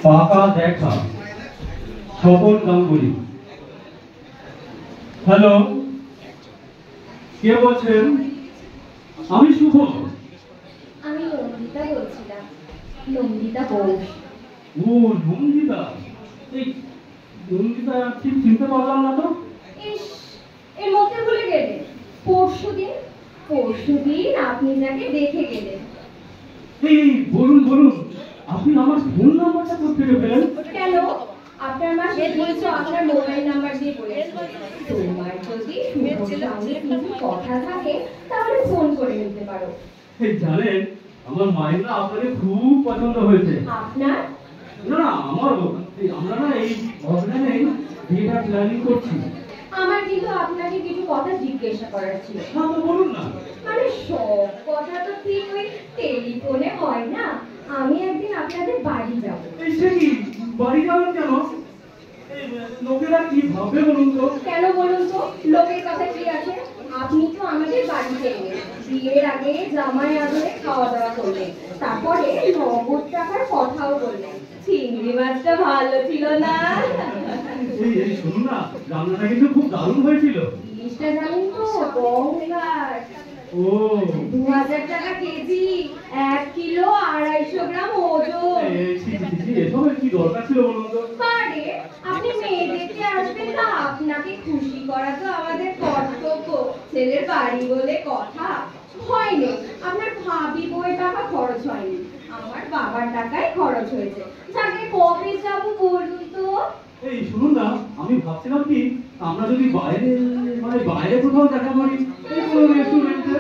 পাকা দেখা স্বপন গাঙ্গুলি। হ্যালো, কে বলছেন? আমি শুভ। আমি নন্দিতা বলছিলাম, নন্দিতা বোস। ও নন্দিতা, এই নন্দিতা ঠিক চিনতে পারলাম না তো। ইস, এর মধ্যে ভুলে গেলেন। পরশুদিন আপনি যাকে দেখে গেলেন। এই বলুন বলুন, আপনি আমার ফোন নাম্বারটা কোথা থেকে পেলেন? কেন? আপনার মা বলছো আপনার মোবাইল নাম্বার দিয়ে বলেছে তোমার যদি শুভর সঙ্গে কিছু কথা থাকে তাহলে ফোন করে নিতে পারো। এই জানেন, আমার মায়ের না আপনাকে খুব পছন্দ হয়েছে। আপনার? না না, আমারও। আমরা না এই অনলাইনে বিয়েটা প্ল্যানিং করছি। আমার কিন্তু আপনাকে কিছু কথা জিজ্ঞাসা করার ছিল। হ্যাঁ, তো বলুন না। মানে সব কথা তো ঠিক ওই টেলিফোনে হয় না। আমি একদিন আপনাদের বাড়ি যাব। এই সে কি, বাড়ি যাবেন কেন? এই লোকেরা কি ভাববে বলুন তো? কেন বলুন তো, লোকের কথা কি আছে? আপনি তো আমাদের বাড়িতে এলেন, বিয়ের আগে জামাই আদরে খাওয়া দাওয়া করলেন, তারপরে নগদ টাকার কথাও বললেন। চিংড়ি মাছটা ভালো ছিল না? এই শুনুন না, রান্নাটা কিন্তু খুব দারুণ হয়েছিল। ইলিশটা জানেন তো, গঙ্গার। ও 2000 টাকা কেজি, 1 কিলো 250 গ্রাম ওজন। এসবের কি দরকার ছিল বলুন তো? পারে, আপনি মেয়ে দেখতে আসবেন না, আপনাকে খুশি করা তো আমাদের কর্তব্য। ছেলের বাড়ি বলে কথা। হয়নি, আপনার ভাবি বউয়ের টাকা খরচ হয়নি, আমার বাবার টাকাই খরচ হয়েছে। যাকে কবে যাব বলুন তো? এই শুনুন না, আমি ভাবছিলাম কি, আমরা যদি বাইরে কোথাও দেখা করি, এই কোনো রেস্টুরেন্টে।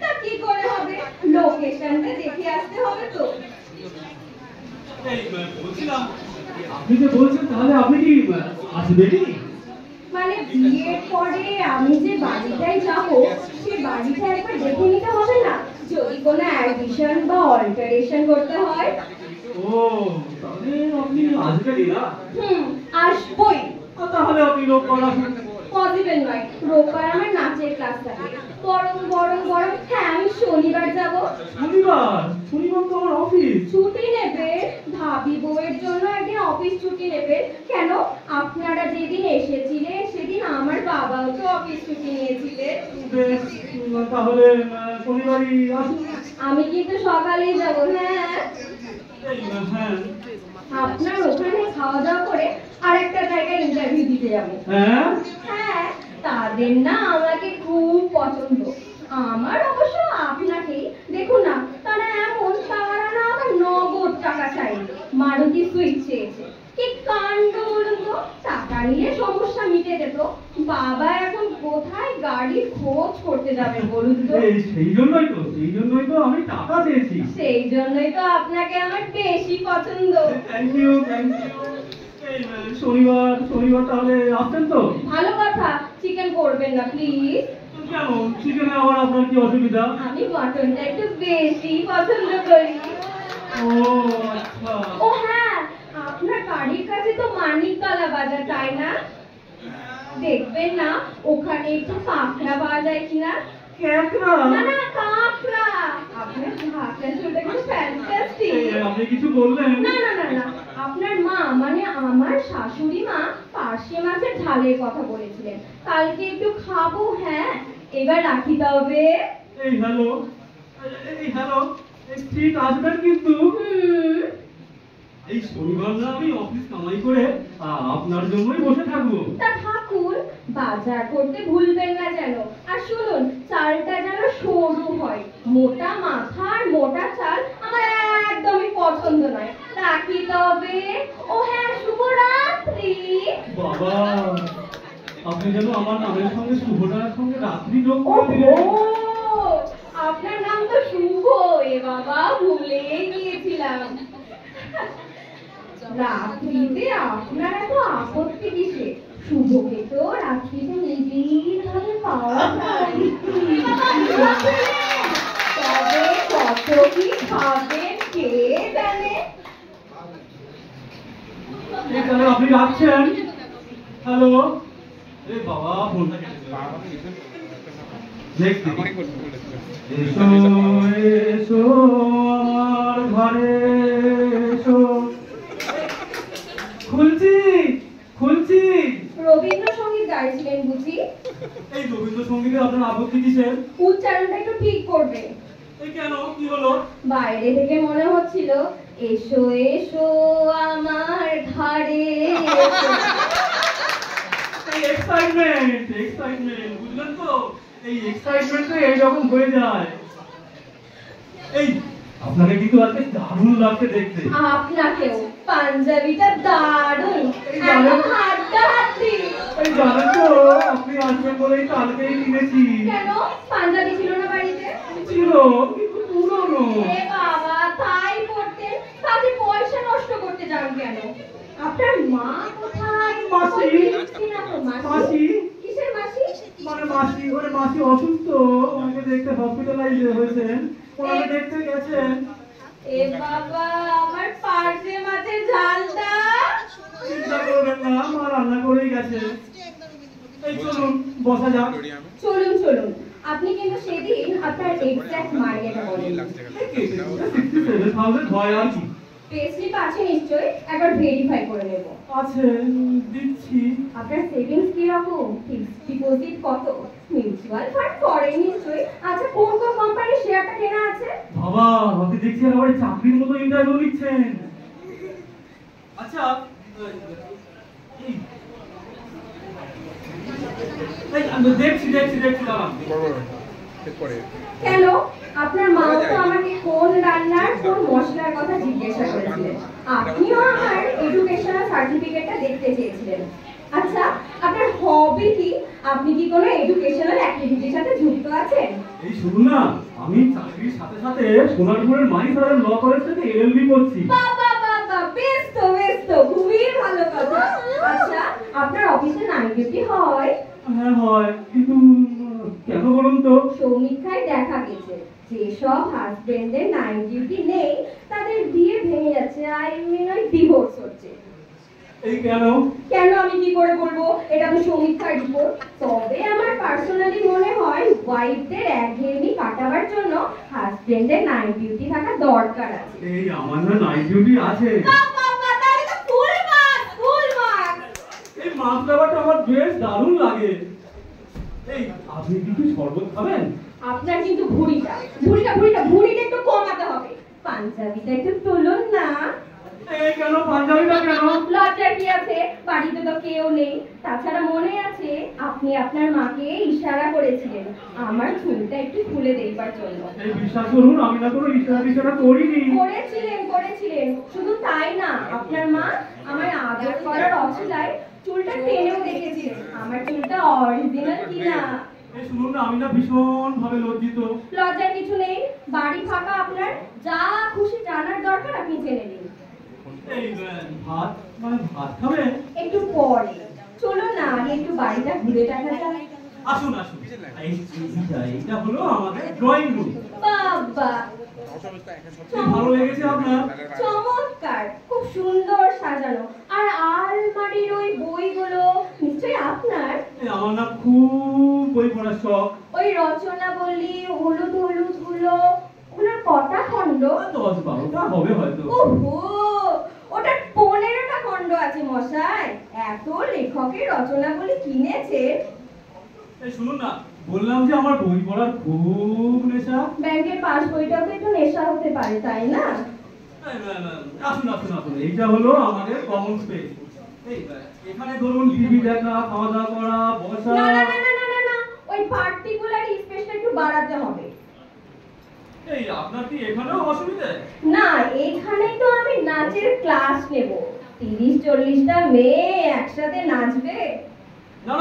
তা কি করে হবে? লোকেশনটা দেখে আসতে হবে তো। এই বলছিলাম, আপনি যে বলছেন তাহলে আপনি কি আসবেনই? মানে বিয়ের পরে আমি যে বাড়িটায় যাব, সে বাড়িটা একবার দেখে নিতে হবে না, যদি কোনো অ্যাডিশন বা অল্টারেশন করতে হয়। ও তাহলে আপনি আসবেনই না? আসবই। তাহলে আপনি লোক করাবেন? পসিবল নয়, রোববার আমার নাচের ক্লাস থাকে। বরং হ্যাঁ, আমি শনিবার যাব। শনিবার? শনিবার তো আমার অফিস। ছুটি নেবে? ভাবি বউয়ের জন্য একদিন অফিস ছুটি নেবে কেন? আপনারা যেদিন এসেছিলেন সেদিন আমার বাবাও তো অফিস ছুটি নিয়েছিলেন। তাহলে শনিবারই আসুন। আমি কিন্তু সকালেই যাব। হ্যাঁ, হ্যাঁ, আপনার ওখানে খাওয়া দাওয়া করে আরেকটা জায়গায় ইন্টারভিউ দিতে যাব। হ্যাঁ, তাদের না আমাকে খুব পছন্দ, আমার অবশ্য আপনাকেই। দেখুন না, তারা না আমার নগদ টাকা চাইনি, মারুতি সুইট চেয়েছে। কি কাণ্ড বলুন তো! টাকা নিয়ে সমস্যা মিটে যেত, বাবা এখন কোথায় গাড়ির খোঁজ করতে যাবে বলুন তো? সেই জন্যই তো আমি টাকা চেয়েছি। সেই জন্যই তো আপনাকে আমার বেশি পছন্দ। Thank you. শনিবার তাহলে আসছেন তো? ভালো কথা, চিকেন করবেন না প্লিজ। কেন, চিকেনে আবার আপনার কি অসুবিধা? আমি মটনটা একটু বেশি পছন্দ করি। ও আচ্ছা। ও হ্যাঁ, আপনার বাড়ির কাছে তো মানিকতলা বাজার, তাই না? দেখবেন না ওখানে একটু কাঁকড়া পাওয়া যায় কিনা। না না, কাঁকড়া। আপনার ঢাকা ঝোলটা কিন্তু ফ্যান্টাস্টিক। আপনি কিছু বললেন? না, আপনার মা মানে আমার শাশুড়ি মা পার্শে মাছের ঝালের কথা বলেছিলেন, কালকে একটু খাবো। হ্যাঁ, এবার রাখি তবে। এই হ্যালো, ঠিক আসবেন কিন্তু। এই শনিবার না আমি অফিস কামাই করে আপনার জন্যই বসে থাকবো। তা থাকুন, বাজার করতে ভুলবেন না যেন। আর শুনুন, চালটা যেন সরু হয়, মোটা মাথা আর মোটা চাল আমার একদমই পছন্দ নয়। রাখি তবে। ও হ্যাঁ, শুভরাত্রি। বাবা, আপনি যেন আমার নামের সঙ্গে শুভটার সঙ্গে রাত্রি যোগ ও করে দিলেন। আপনার নাম তো শুভ। এ বাবা, ভুলেই গিয়েছিলাম। রাত্রিতে আপনার এত আপত্তি কিসে? শুভকে তো রাত্রিতে নিবিড় ভাবে পাওয়া যায়। তবে কত কি খাবেন কে জানে। তাহলে আপনি রাখছেন? হ্যালো, এই বাবা ফোনটা কেটে এসো আমার ঘরে এসো। খুলছি খুলছি। রবীন্দ্রসঙ্গীত গাইছিলেন বুঝি? এই রবীন্দ্রসঙ্গীতে আপনার আপত্তি কিসের? উচ্চারণটা একটু ঠিক করবে। এই কেন, কি হলো? বাইরে থেকে মনে হচ্ছিল এসো এসো আমার ঘাড়ে এসো। এই এক্সাইটমেন্ট বুঝলেন তো? এই এক্সাইটমেন্টে এইরকম হয়ে যায়। এই আপনাকে কিন্তু আজকে দারুণ লাগছে দেখতে। আপনাকেও। পাঞ্জাবিটা দারুণ, একদম হাড্ডাহাড্ডি। এই জানেন তো, আপনি আসবেন বলেই কালকেই কিনেছি। কেন পাঞ্জাবি ছিল না বাড়িতে? ছিল, কিন্তু পুরনো। এ বাবা, তাই করতেন? তাহলে পয়সা নষ্ট করতে যান কেন? আপনার মা কোথায়? মাসি। মাসি। কিসের মাসি? মানে মাসি অসুস্থ, ওনাকে দেখতে হসপিটালাইজ হয়েছেন, ওনাকে দেখতে গেছেন। এ বাবা, আমার পার্সে মাছের ঝালটা। চিন্তা করবেন না, মা রান্না করেই গেছে। এই চলুন বসা যাক। চলুন চলুন। আপনি কিন্তু সেদিন আপনার এক্সাক্ট মার্কেটটা বলেন। 67,000 হয় আর কি। পেস্ট্রি আছে নিশ্চয়ই, একবার ভেরিফাই করে নেব। আছে, দিচ্ছি। আপনার সেভিংস কি রকম? ফিক্সড ডিপোজিট কত? মিউচুয়াল ফান্ড করেন নিশ্চয়ই। আচ্ছা, কোন কোন কোম্পানির শেয়ারটা কেনা আছে? বাবা, আপনি দেখছি একেবারে চাকরির মতো ইন্টারভিউ নিচ্ছেন। আচ্ছা, আমি দেখছি দাঁড়ান। কেন? আপনার মা তো আমাকে কোন রান্নার কোন মশলার কথা জিজ্ঞাসা করেছিলেন। আপনিও আমার এডুকেশনাল সার্টিফিকেটটা দেখতে চেয়েছিলেন। আচ্ছা, আপনার হবি কি? আপনি কি কোনো এডুকেশনাল অ্যাক্টিভিটির সাথে যুক্ত আছেন? এই শুনুন না, আমি চাকরির সাথে সাথে সোনারপুরের মাইসারের ল কলেজ থেকে এলএলবি করছি। বাবা বাবা, বেশ তো, খুবই ভালো কথা। আচ্ছা, আপনার অফিসে নাইট ডিউটি হয়? হ্যাঁ হয়, কিন্তু কেন বলুন তো? সমীক্ষায় দেখা গেছে যেসব হাজবেন্ডের নাইট ডিউটি নেই তাদের বিয়ে ভেঙে যাচ্ছে, আই মিন ডিভোর্স হচ্ছে। এই কেন? কেন আমি কি করে বলবো? এটা তো সমীক্ষার রিপোর্ট। তবে আমার পার্সোনালি মনে হয় ওয়াইফদের একঘেয়েমি কাটাবার জন্য হাজবেন্ডের নাইট ডিউটি থাকা দরকার আছে। এই আমার না নাইট ডিউটি আছে। বাবা, তাহলে তো ফুল মার্ক। এই মাছ ব্যাপারটা আমার বেশ দারুণ লাগে। এই আপনি কি শরবত খাবেন? আপনার কিন্তু ভুঁড়িটা একটু কমাতে হবে। পাঞ্জাবিটা একটু তুলুন না। এই কেন পাঞ্জাবিটা কেন? লজ্জার কি আছে? বাড়িতে তো কেউ নেই। তাছাড়া মনে আছে আপনি আপনার মাকে ইশারা করেছিলেন আমার চুলটা একটু খুলে দেখবার জন্য। এই বিশ্বাস করুন, আমি না কোনো ইশারা করিনি। করেছিলেন। শুধু তাই না, আপনার মা আমার আদর করার অছিলায় চুলটা টেনেও দেখেছিলেন আমার চুলটা অরিজিনাল কিনা। এই শুনুন না, আমি না ভীষণ ভাবে লজ্জিত। লজ্জার কিছু নেই, বাড়ি ফাঁকা। আপনার যা খুশি জানার দরকার আপনি জেনে নিন। এই ভাত খাবেন? একটু পরে। চলুন না, আগে একটু বাড়িটা ঘুরে দেখা যাক। আসুন। এইটা হলো আমাদের ড্রয়িং রুম। বাবা, ভালো লেগেছে আপনার? চমৎকার, খুব সুন্দর সাজানো। আর আলমারির ওই বইগুলো নিশ্চয়ই আপনার? আমার না খুব বই পড়ার শখ। ওই রচনা বললি হলুদ গুলো, ওগুলোর কটা খণ্ড? 10-12টা হবে হয়তো। ওহো, ওটা 15টা খণ্ড আছে মশাই। এত লেখকের রচনাগুলি কিনেছে। এই শুনুন না, বললাম যে আমার বই পড়ার খুব নেশা। ব্যাংকের পাস বইটাও তো একটু নেশা হতে পারে, তাই না? আসুন। এইটা হলো আমাদের কমন স্পেস। এখানে ধরুন টিভি দেখা, খাওয়া দাওয়া করা, বসা। না, ওই পার্টিকুলার স্পেসটা একটু বাড়াতে হবে। এই আপনার কি এখানেও অসুবিধা? না, এখানে তো আমি নাচের ক্লাস নেব। 30-40টা মেয়ে একসাথে নাচবে। না,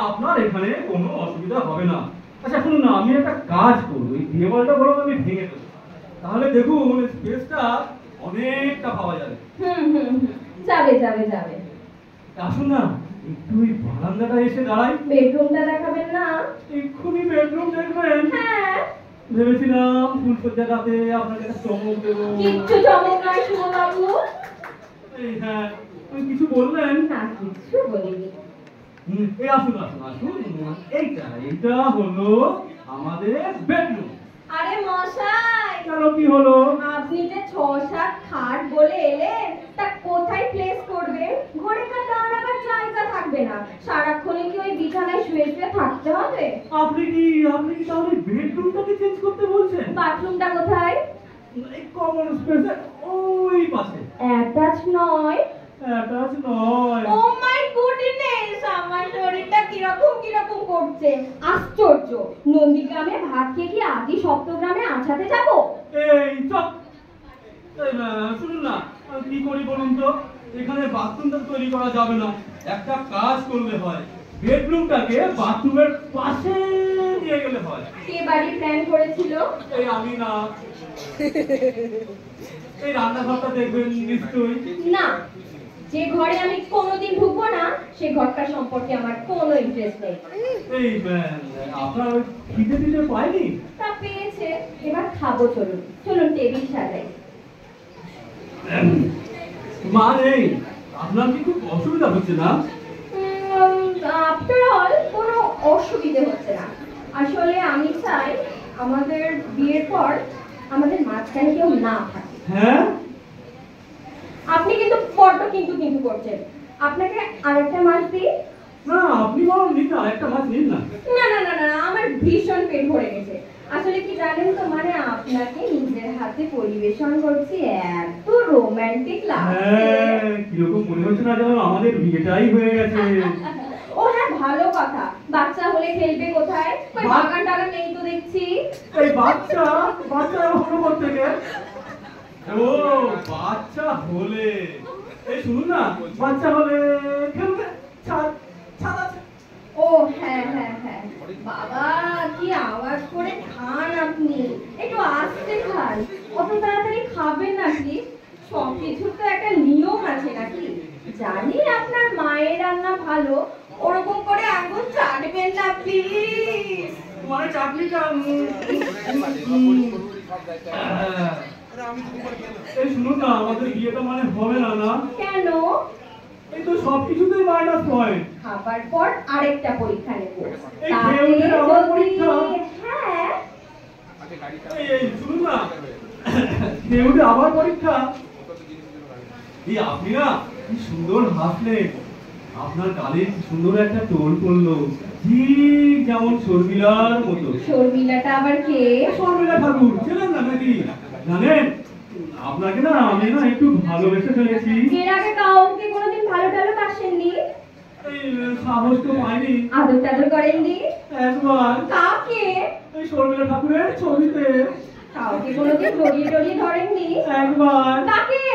আপনার এখানে কোনো অসুবিধা হবে না। আচ্ছা শুনুন না, আমি একটা কাজ করব, এই দেওয়ালটা বরং আমি ভেঙে দেবো। তাহলে দেখুন স্পেসটা অনেকটা পাওয়া যাবে। যাবে। আসুন না, একটু ওই বারান্দাটা এসে দাঁড়াই। বেডরুমটা দেখাবেন না? এক্ষুনি বেডরুম দেখবেন? হ্যাঁ। ভেবেছিলাম ফুলসজ্জাটাতে আপনাকে একটা চমক দেবো। কিচ্ছু চমক নয় সুমবাবু। এই হ্যাঁ, তুই কিছু বললেন? না, কিচ্ছু বলিনি। এই আসুন। এইটা হলো আমাদের বেডরুম। আরে মশাই, কেন কি হলো? আপনি যে 6-7 খাট বলে এলেন, তা কোথায় প্লেস করবেন? ঘরে খাটে আর আবার জায়গা থাকবে না, সারাক্ষণে কি ওই বিছানায় শুয়ে শুয়ে থাকতে হবে? আপনি কি তাহলে বেডরুমটাকে চেঞ্জ করতে বলছেন? বাথরুমটা কোথায়? এই কমন স্পেসে ওই পাশে। অ্যাটাচ নয়? অ্যাটাচ নয়। ও মাই গুডনেস, আমার শরীরটা কিরকম কিরকম করছে। আশ্চর্য, নন্দীগ্রামে ভাত খেয়ে কি আদি সপ্তগ্রামে আছাতে যাব? এই চপ, শুনুন না, আমি কি করি বলুন তো? এখানে বাথরুমটা তৈরি করা যাবে না, একটা কাজ করলে হয়, বেডরুমটাকে বাথরুমের পাশে নিয়ে গেলে হয়। কে বাড়ি প্ল্যান করেছিল? এই আমি না। এই রান্নাঘরটা দেখবেন নিশ্চয়ই। না, যে ঘরে আমি কোনোদিন ঢুকবো না, সে ঘরটা সম্পর্কে আমার কোনো ইন্টারেস্ট নেই। এই আপনার ওই খিদে দিতে পাইনি? তা পেয়েছে, এবার খাবো। চলুন চলুন, টেবিল সাজাই। মা নেই, আপনার কি খুব অসুবিধা হচ্ছে না? আফটার অল কোনো অসুবিধে হচ্ছে না। আসলে আমি চাই আমাদের বিয়ের পর আমাদের মাঝখানে কেউ না থাকে। হ্যাঁ, আপনি কিন্তু বড্ড কিন্তু কিন্তু করছেন। আপনাকে আরেকটা মাছ দিই? না আপনি বরং নিন না, একটা মাছ নিন না। না না না না, আমার ভীষণ পেট ভরে গেছে। আসলে কি জানেন তো, মানে আপনাকে নিজের হাতে পরিবেশন করছি, এত রোমান্টিক লাগছে। হ্যাঁ, কিরকম মনে হচ্ছে না যেন আমাদের বিয়েটাই হয়ে গেছে। ও হ্যাঁ, ভালো কথা। বাচ্চা হলে খেলবে কোথায়? ওই বাগান টাগান নেই তো দেখছি। এই বাচ্চা হলো কোত্থেকে? ও বাচ্চা হলে, এই শুনুন না, বাচ্চা হলে খেলবে ছাদ আছে। ও হ্যাঁ হ্যাঁ হ্যাঁ, বাবা কি আওয়াজ করে খান আপনি, একটু আস্তে খান। অত তাড়াতাড়ি খাবেন নাকি? সবকিছুর তো একটা নিয়ম আছে নাকি? জানি আপনার মায়ের রান্না ভালো, ওরকম করে আঙুল চাটবেন না প্লিজ। মানে চাটনিটা এই শুনুন না, আমাদের বিয়েটা মানে হবে না। না কেন? এই তো সবকিছুতেই মাইনাস পয়েন্ট। খাবার পর আরেকটা পরীক্ষা নেব, এই তাতে খেয়ে উঠে আবার যদি পরীক্ষা? হ্যাঁ। এই শুনুন না, খেয়ে উঠে আবার পরীক্ষা? এই আপনি না কি সুন্দর হাসলেন, আপনার গালে কি সুন্দর একটা টোল পড়লো, ঠিক যেমন শর্মিলার মতো। শর্মিলাটা আবার কে? শর্মিলা ঠাকুর ছিলেন না নাকি? জানেন, আপনাকে না আমি না একটু ভালোবেসে ফেলেছি। এর আগে কাউকে কোনোদিন ভালো টালো বাসেননি? এই সাহস তো পাইনি। আদর টাদর করেননি? একবার কাকে? এই শর্মিলা ঠাকুরের ছবিতে। কাউকে কোনোদিন জড়িয়ে টড়িয়ে ধরেননি? একবার কাকে?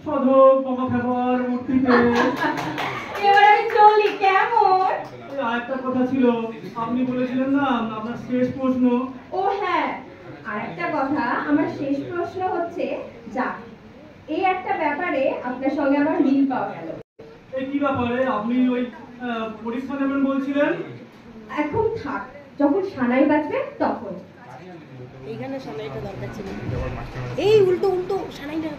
সাধক বাবা খাবার মূর্তিতে। এবার আমি চলি, কেমন? এই আরেকটা কথা ছিল, আপনি বলেছিলেন না আপনার শেষ প্রশ্ন। ও হ্যাঁ, আর একটা কথা, আমার শেষ প্রশ্ন হচ্ছে, যাক এই একটা ব্যাপারে আপনার সঙ্গে আমার মিল পাওয়া গেল। এই কি ব্যাপারে? আপনি ওই পরীক্ষা নেবেন বলছিলেন? এখন থাক, যখন সানাই বাজবে তখন। এইখানে সানাইটা দরকার ছিল। এই উল্টো উল্টো সানাই না,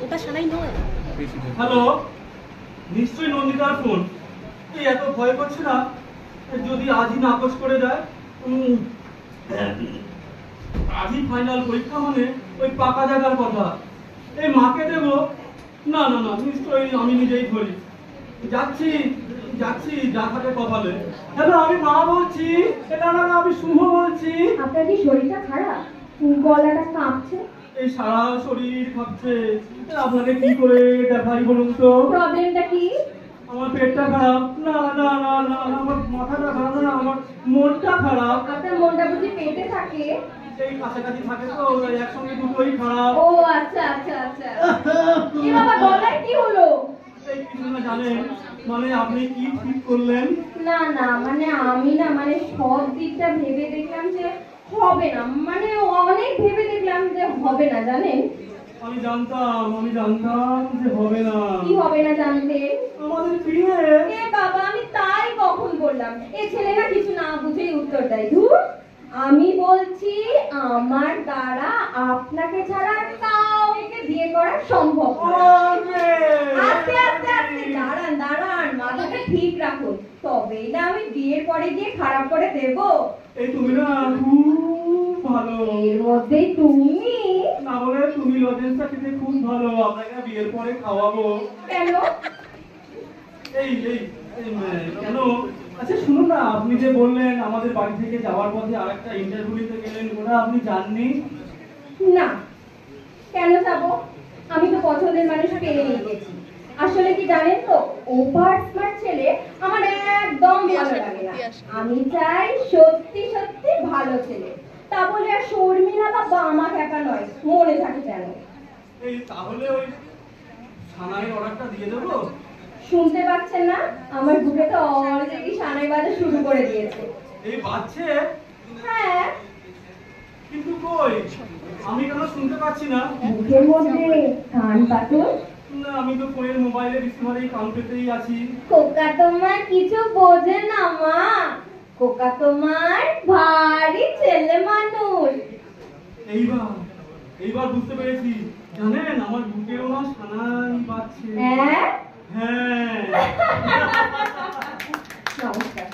ওটা সানাই নয়। হ্যালো, নিশ্চয়ই নন্দিতার ফোন। এই এত ভয় করছে না যদি আজই নাকচ করে দেয়? আজই ফাইনাল পরীক্ষা, মানে ওই পাকা দেখার কথা। এই মাকে দেবো? না না না, নিশ্চয়ই আমি নিজেই ধরি। যাচ্ছি যা থাকে কপালে। হ্যালো, আমি মা বলছি। না না না, আমি শুভ বলছি। আপনার কি শরীরটা খারাপ? গলাটা কাঁপছে? এই সারা শরীর কাঁপছে। আপনাকে কি করে দেখাই বলুন তো? প্রবলেমটা কি? আমার পেটটা খারাপ। না না না না, আমার মাথাটা খারাপ না, আমার মনটা খারাপ। আপনার মনটা বুঝি পেটে থাকে? এই কাছাকাছি থাকে তো, একসঙ্গে দুটোই খারাপ। ও আচ্ছা আচ্ছা আচ্ছা। কি বাবা, গলায় কি হলো? এই কিছু না জানেন, মানে আপনি কি ঠিক করলেন? না না, মানে আমি না, মানে সব দিকটা ভেবে দেখলাম যে হবে না, মানে অনেক ভেবে দেখলাম যে হবে না, জানেন? আমি জানতাম যে হবে না। কি হবে না জানতে? আমাদের বিয়ে। এ বাবা, আমি তাই কখন বললাম। এ ছেলে না কিছু না বুঝেই উত্তর দেয়। ধুর, আমি বলছি আমার দ্বারা আপনাকে ছাড়া কাউকে বিয়ে করা সম্ভব নয়। আস্তে আস্তে আস্তে, দাঁড়ান, মাথাটা ঠিক রাখুন, তবেই না আমি বিয়ের পরে গিয়ে খারাপ করে দেব। এই তুমি না খুব ভালো। এর মধ্যে তুমি না বলে তুমি লজেন্সটা খেতে খুব ভালো, আপনাকে বিয়ের পরে খাওয়াবো। কেন? এই এই এই, কেন? আচ্ছা শুনুন না, আপনি যে বললেন আমাদের বাড়ি থেকে যাওয়ার পথে আরেকটা ইন্টারভিউ নিতে গেলেন, ওটা আপনি জাননি? না, কেন যাবো? আমি তো পছন্দের মানুষ পেয়ে নিয়েছি। আসলে কি জানেন তো, ওভার স্মার্ট ছেলে আমার একদম ভালো লাগে না। আমি চাই সত্যি সত্যি ভালো ছেলে। তা বলে আর শর্মিলা বা বামা ক্যাপা নয়, মনে থাকে যেন। এই তাহলে ওই সানাইয়ের অর্ডারটা দিয়ে দেবো? শুনতে পাচ্ছেন না? আমার বুকে তো অলরেডি সানাই বাজা শুরু করে দিয়েছে। এই বাজছে? হ্যাঁ, কিন্তু কই, আমি কেন শুনতে পাচ্ছি না? বুকের মধ্যে কান পাতুন। না, আমি তো ফোনের মোবাইলে রিসিভারেই কান পেতেই আছি। কোকা তোমার কিছু বোঝে না মা। কোকা তোমার ভারী ছেলে মানুষ। এইবার বুঝতে পেরেছি। জানেন, আমার বুকেরও না সানাই বাজছে। হ্যাঁ, হ্যাঁ। নমস্কার।